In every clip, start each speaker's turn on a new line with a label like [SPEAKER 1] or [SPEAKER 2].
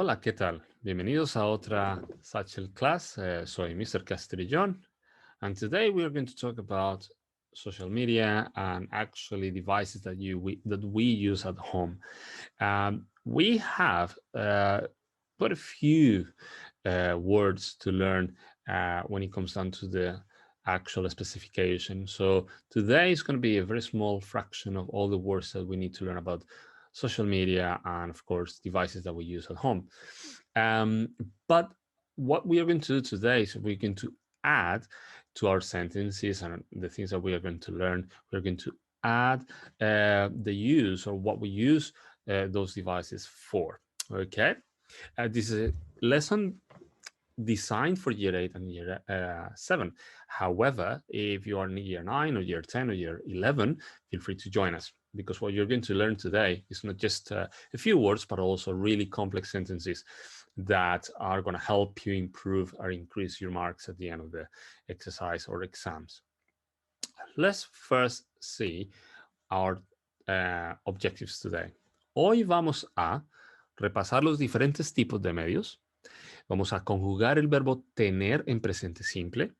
[SPEAKER 1] Hola, ¿qué tal? Bienvenidos a otra Satchel class. Soy Mr. Castrillón, and today we are going to talk about social media and actually devices that we use at home. We have quite a few words to learn when it comes down to the actual specification. So today is going to be a very small fraction of all the words that we need to learn about social media and, of course, devices that we use at home. But what we are going to do today is we're going to add to our sentences and the things that we are going to learn. We're going to add the use or what we use those devices for. Okay, this is a lesson designed for year 8 and year 7. However, if you are in year 9 or year 10 or year 11, feel free to join us, because what you're going to learn today is not just a few words, but also really complex sentences that are going to help you improve or increase your marks at the end of the exercise or exams. Let's first see our objectives today. Hoy vamos a repasar los diferentes tipos de medios. Vamos a conjugar el verbo tener en presente simple.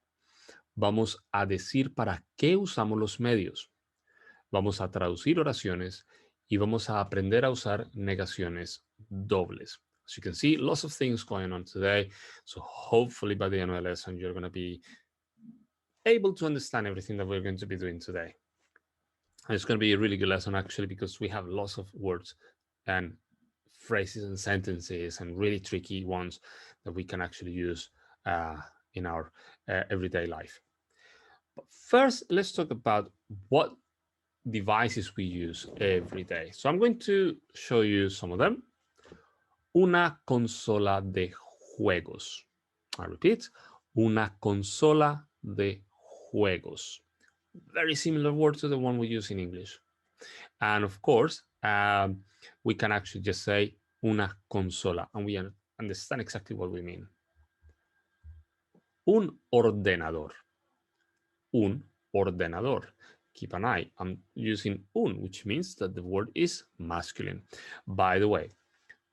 [SPEAKER 1] Vamos a decir para qué usamos los medios. Vamos a traducir oraciones y vamos a aprender a usar negaciones dobles. As you can see, lots of things going on today. So hopefully by the end of the lesson, you're going to be able to understand everything that we're going to be doing today. And it's going to be a really good lesson, actually, because we have lots of words and phrases and sentences and really tricky ones that we can actually use in our everyday life. But first, let's talk about what devices we use every day. So I'm going to show you some of them. Una consola de juegos. I repeat, una consola de juegos. Very similar word to the one we use in English. And of course, we can actually just say una consola, and we understand exactly what we mean. Un ordenador. Un ordenador. Keep an eye. I'm using un, which means that the word is masculine. By the way,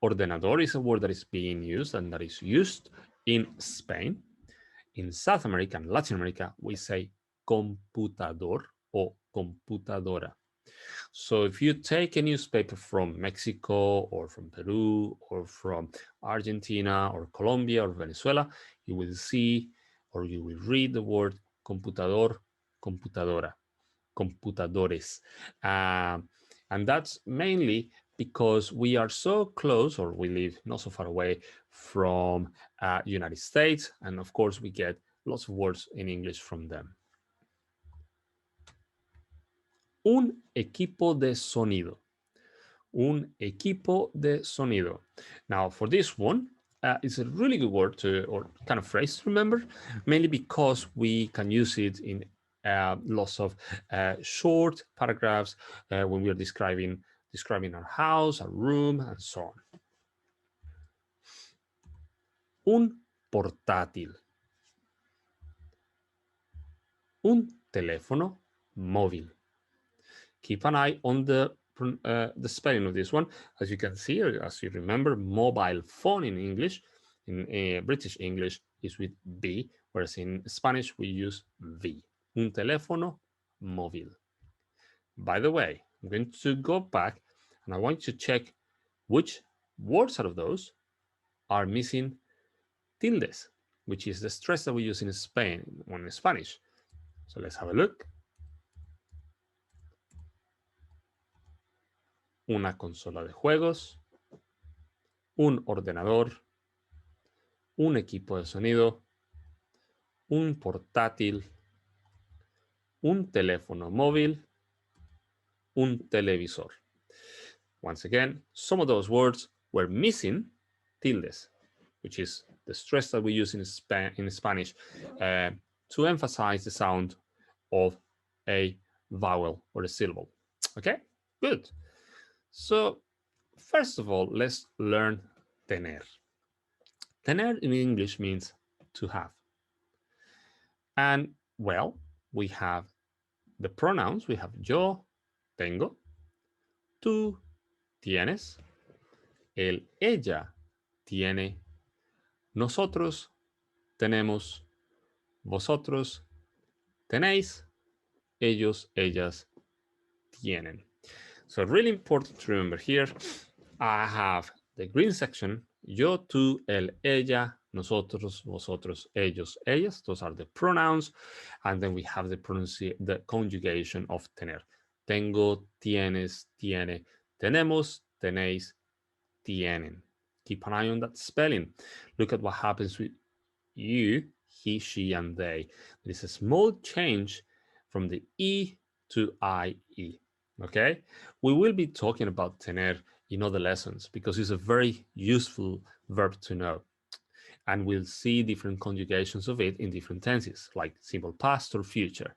[SPEAKER 1] ordenador is a word that is being used and that is used in Spain. In South America and Latin America, we say computador or computadora. So if you take a newspaper from Mexico or from Peru or from Argentina or Colombia or Venezuela, you will see or you will read the word computador, computadora, computadores. And that's mainly because we are so close, or we live not so far away from United States. And of course, we get lots of words in English from them. Un equipo de sonido. Un equipo de sonido. Now, for this one, it's a really good word or kind of phrase to remember, mainly because we can use it in lots of short paragraphs when we are describing our house, our room, and so on. Un portátil. Un teléfono móvil. Keep an eye on the spelling of this one. As you can see, or as you remember, mobile phone in English, in British English, is with B, whereas in Spanish we use V. Un teléfono móvil. By the way, I'm going to go back and I want you to check which words out of those are missing tildes, which is the stress that we use in Spain or in Spanish. So let's have a look. Una consola de juegos, un ordenador, un equipo de sonido, un portátil, un teléfono móvil, un televisor. Once again, some of those words were missing tildes, which is the stress that we use in Spanish to emphasize the sound of a vowel or a syllable. Okay, good. So first of all, let's learn tener. Tener in English means to have. And well, we have the pronouns. We have yo, tengo, tú, tienes, él, ella, tiene, nosotros, tenemos, vosotros, tenéis, ellos, ellas, tienen. So really important to remember here, I have the green section, yo, tú, él, ella, nosotros, vosotros, ellos, ellas. Those are the pronouns. And then we have the conjugation of tener. Tengo, tienes, tiene, tenemos, tenéis, tienen. Keep an eye on that spelling. Look at what happens with you, he, she, and they. There is a small change from the E to IE. Okay? We will be talking about tener in other lessons because it's a very useful verb to know. And we'll see different conjugations of it in different tenses, like simple past or future.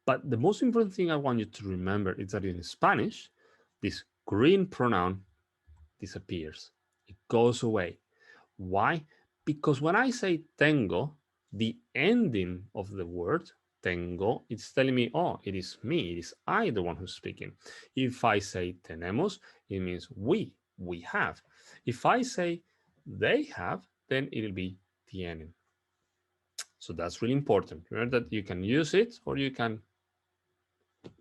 [SPEAKER 1] But the most important thing I want you to remember is that in Spanish, this green pronoun disappears. It goes away. Why? Because when I say tengo, the ending of the word tengo, it's telling me, oh, it is me, it is I the one who's speaking. If I say tenemos, it means we have. If I say they have, then it'll be tienen. So that's really important. Remember that you can use it or you can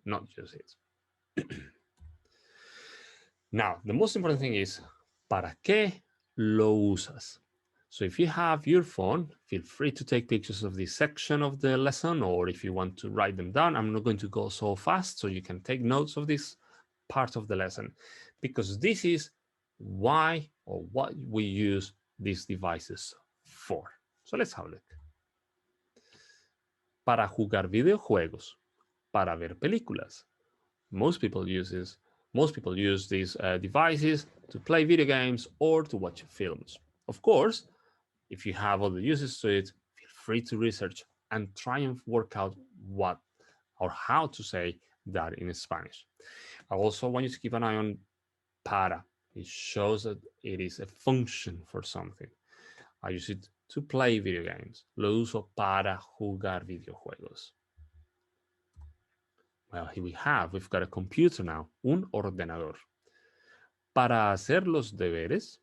[SPEAKER 1] not use it. Now, the most important thing is, ¿para qué lo usas? So if you have your phone, feel free to take pictures of this section of the lesson, or if you want to write them down. I'm not going to go so fast, so you can take notes of this part of the lesson, because this is why or what we use these devices for. So let's have a look. Para jugar videojuegos, para ver películas. Most people use these devices to play video games or to watch films. Of course, if you have other uses to it, feel free to research and try and work out what or how to say that in Spanish. I also want you to keep an eye on para. It shows that it is a function for something. I use it to play video games. Lo uso para jugar videojuegos. Well, here we've got a computer now, un ordenador. Para hacer los deberes,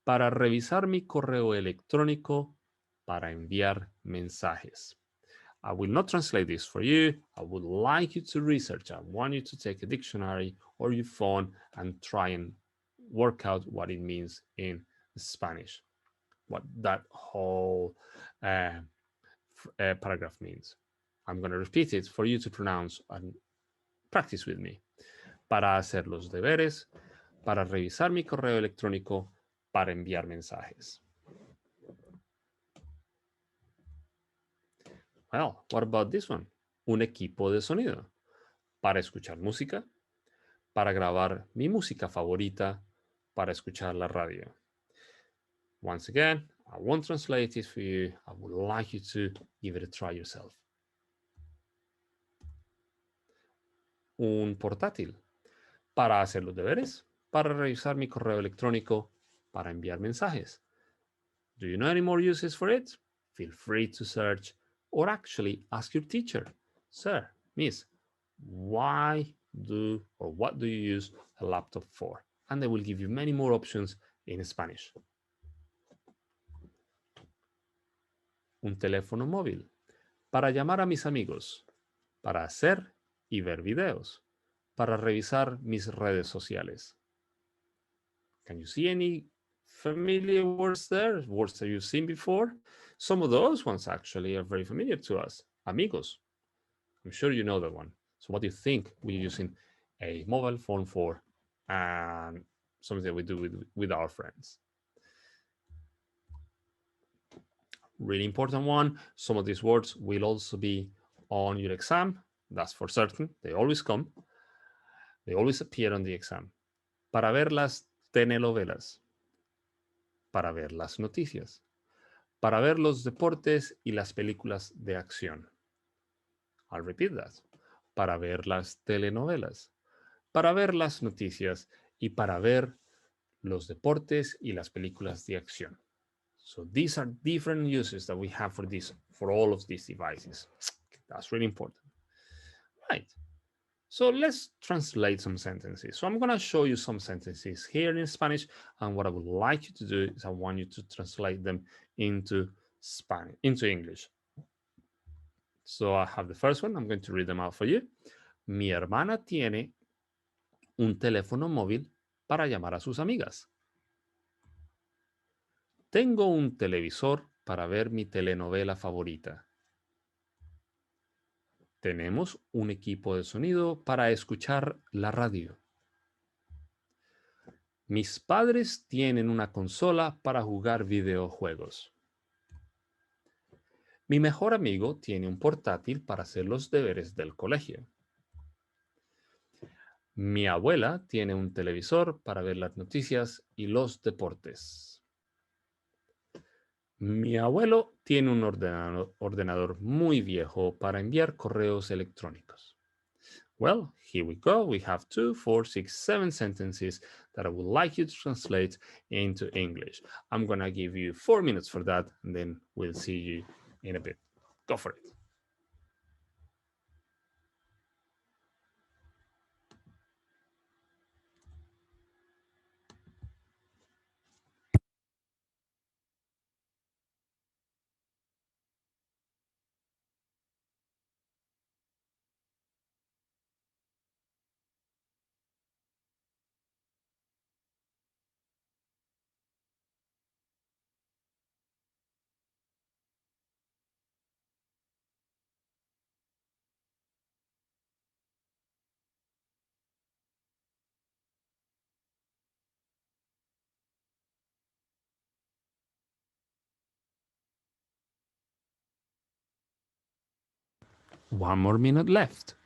[SPEAKER 1] para revisar mi correo electrónico, para enviar mensajes. I will not translate this for you. I would like you to research. I want you to take a dictionary or your phone and try and work out what it means in Spanish, what that whole paragraph means. I'm going to repeat it for you to pronounce and practice with me. Para hacer los deberes, para revisar mi correo electrónico, para enviar mensajes. Well, what about this one? Un equipo de sonido. Para escuchar música, para grabar mi música favorita, para escuchar la radio. Once again, I won't translate it for you. I would like you to give it a try yourself. Un portátil. Para hacer los deberes, para revisar mi correo electrónico, para enviar mensajes. Do you know any more uses for it? Feel free to search or actually ask your teacher. Sir, miss, what do you use a laptop for? And they will give you many more options in Spanish. Un teléfono móvil. Para llamar a mis amigos. Para hacer y ver videos. Para revisar mis redes sociales. Can you see any familiar words there? Words that you've seen before? Some of those ones actually are very familiar to us. Amigos. I'm sure you know that one. So what do you think we're using a mobile phone for and something that we do with our friends? Really important one. Some of these words will also be on your exam. That's for certain. They always come. They always appear on the exam. Para ver las telenovelas. Para ver las noticias. Para ver los deportes y las películas de acción. I'll repeat that. Para ver las telenovelas. Para ver las noticias y para ver los deportes y las películas de acción. So these are different uses that we have for all of these devices. That's really important. Right. So let's translate some sentences. So I'm going to show you some sentences here in Spanish, and what I would like you to do is I want you to translate them into Spanish, into English. So I have the first one. I'm going to read them out for you. Mi hermana tiene un teléfono móvil para llamar a sus amigas. Tengo un televisor para ver mi telenovela favorita. Tenemos un equipo de sonido para escuchar la radio. Mis padres tienen una consola para jugar videojuegos. Mi mejor amigo tiene un portátil para hacer los deberes del colegio. Mi abuela tiene un televisor para ver las noticias y los deportes. Mi abuelo tiene un ordenador muy viejo para enviar correos electrónicos. Well, here we go. We have 2, 4, 6, 7 sentences that I would like you to translate into English. I'm going to give you 4 minutes for that, and then we'll see you in a bit. Go for it. One more minute left.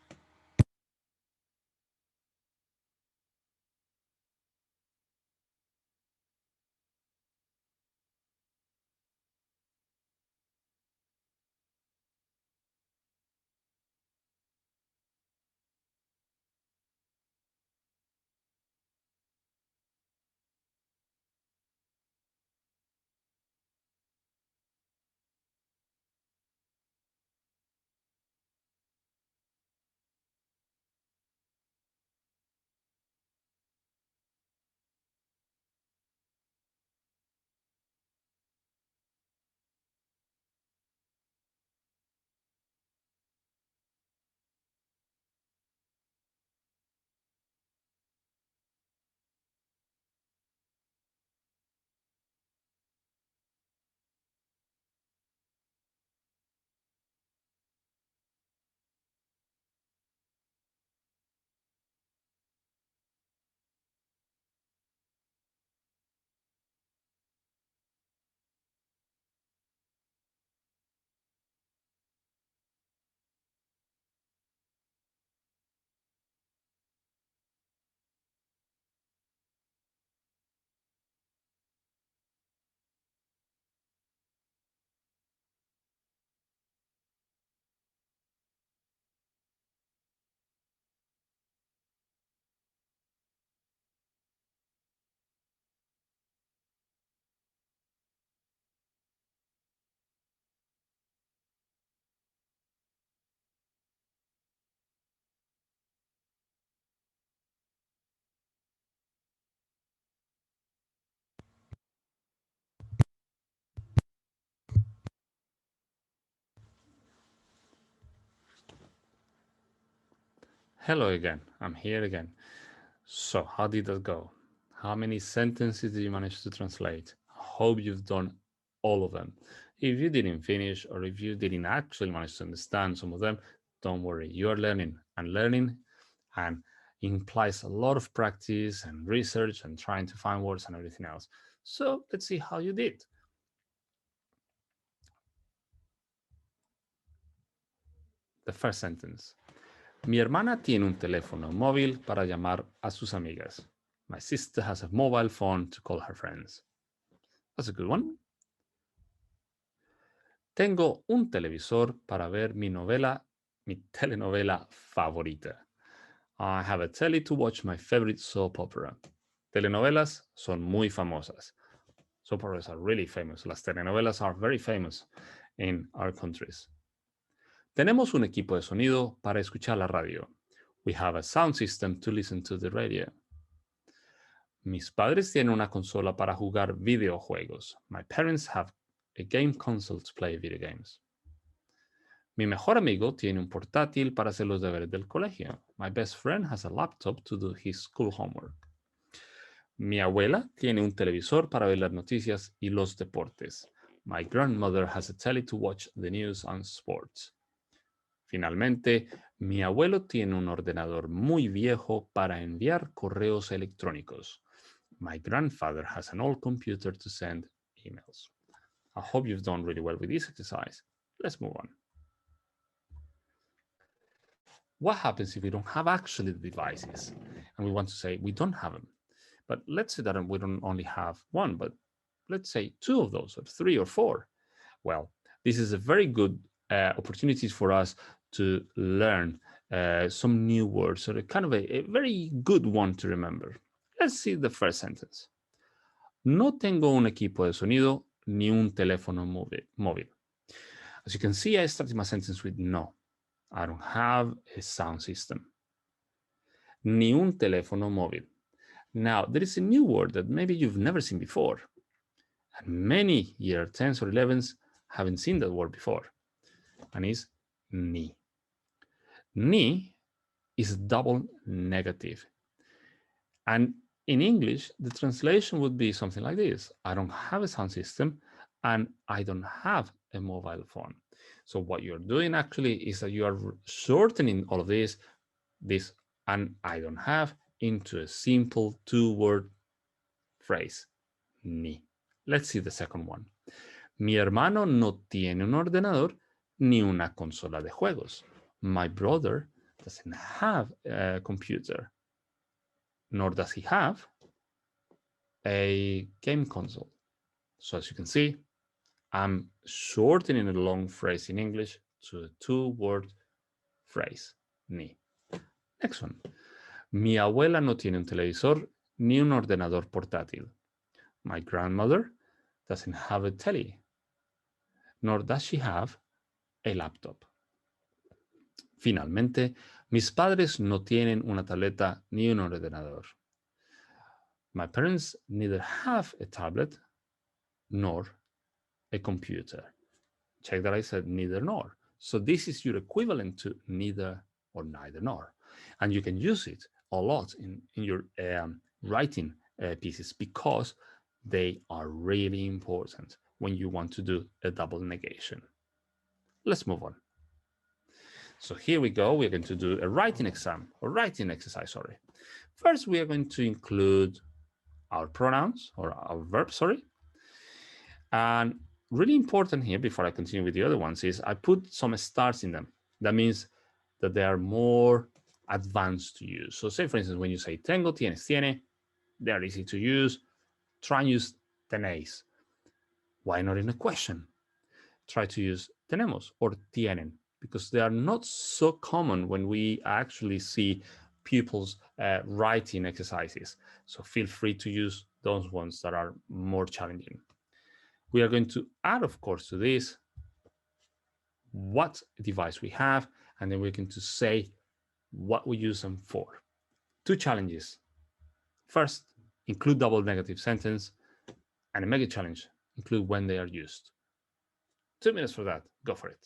[SPEAKER 1] Hello again. I'm here again. So, how did that go? How many sentences did you manage to translate? I hope you've done all of them. If you didn't finish, or if you didn't actually manage to understand some of them, don't worry. You're learning, and learning and implies a lot of practice and research and trying to find words and everything else. So let's see how you did. The first sentence. Mi hermana tiene un teléfono móvil para llamar a sus amigas. My sister has a mobile phone to call her friends. That's a good one. Tengo un televisor para ver mi telenovela favorita. I have a telly to watch my favorite soap opera. Telenovelas son muy famosas. Soap operas are really famous. Las telenovelas are very famous in our countries. Tenemos un equipo de sonido para escuchar la radio. We have a sound system to listen to the radio. Mis padres tienen una consola para jugar videojuegos. My parents have a game console to play video games. Mi mejor amigo tiene un portátil para hacer los deberes del colegio. My best friend has a laptop to do his school homework. Mi abuela tiene un televisor para ver las noticias y los deportes. My grandmother has a telly to watch the news and sports. Finalmente, mi abuelo tiene un ordenador muy viejo para enviar correos electrónicos. My grandfather has an old computer to send emails. I hope you've done really well with this exercise. Let's move on. What happens if we don't have actually the devices and we want to say we don't have them? But let's say that we don't only have one, but let's say two of those, or three or four. Well, this is a very good opportunity for us to learn some new words, or kind of a very good one to remember. Let's see the first sentence. No tengo un equipo de sonido ni un teléfono móvil. As you can see, I started my sentence with no. I don't have a sound system. Ni un teléfono móvil. Now, there is a new word that maybe you've never seen before. And many year 10s or 11s haven't seen that word before. And it's ni. Ni is double negative. And in English, the translation would be something like this. I don't have a sound system and I don't have a mobile phone. So what you're doing actually is that you are shortening all of this and I don't have into a simple two-word phrase, ni. Let's see the second one. Mi hermano no tiene un ordenador ni una consola de juegos. My brother doesn't have a computer, nor does he have a game console. So as you can see, I'm shortening a long phrase in English to a two-word phrase, ni. Next one. Mi abuela no tiene un televisor ni un ordenador portátil. My grandmother doesn't have a telly, nor does she have a laptop. Finalmente, mis padres no tienen una tableta ni un ordenador. My parents neither have a tablet nor a computer. Check that I said neither nor. So this is your equivalent to neither or neither nor. And you can use it a lot in your writing pieces because they are really important when you want to do a double negation. Let's move on. So here we go. We're going to do a writing exam or writing exercise, sorry. First, we are going to include our pronouns or our verbs, sorry. And really important here, before I continue with the other ones, is I put some stars in them. That means that they are more advanced to use. So say, for instance, when you say tengo, tienes, tiene, they are easy to use. Try and use tenéis. Why not in a question? Try to use tenemos or tienen, because they are not so common when we actually see pupils writing exercises. So feel free to use those ones that are more challenging. We are going to add, of course, to this what device we have, and then we're going to say what we use them for. Two challenges. First, include double negative sentence, and a mega challenge, include when they are used. 2 minutes for that. Go for it.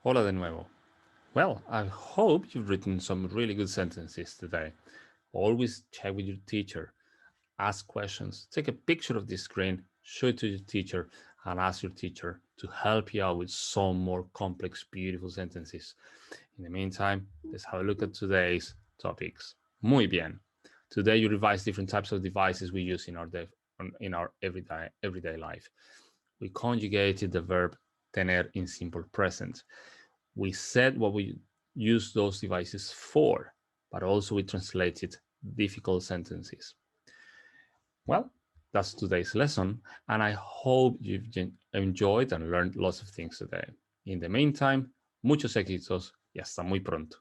[SPEAKER 1] Hola de nuevo. Well, I hope you've written some really good sentences today. Always check with your teacher, ask questions, take a picture of the screen, show it to your teacher, and ask your teacher to help you out with some more complex, beautiful sentences. In the meantime, let's have a look at today's topics. Muy bien. Today you revise different types of devices we use in our everyday life. We conjugated the verb tener in simple present. We said what we use those devices for, but also we translated difficult sentences. Well, that's today's lesson, and I hope you've enjoyed and learned lots of things today. In the meantime, muchos éxitos y hasta muy pronto.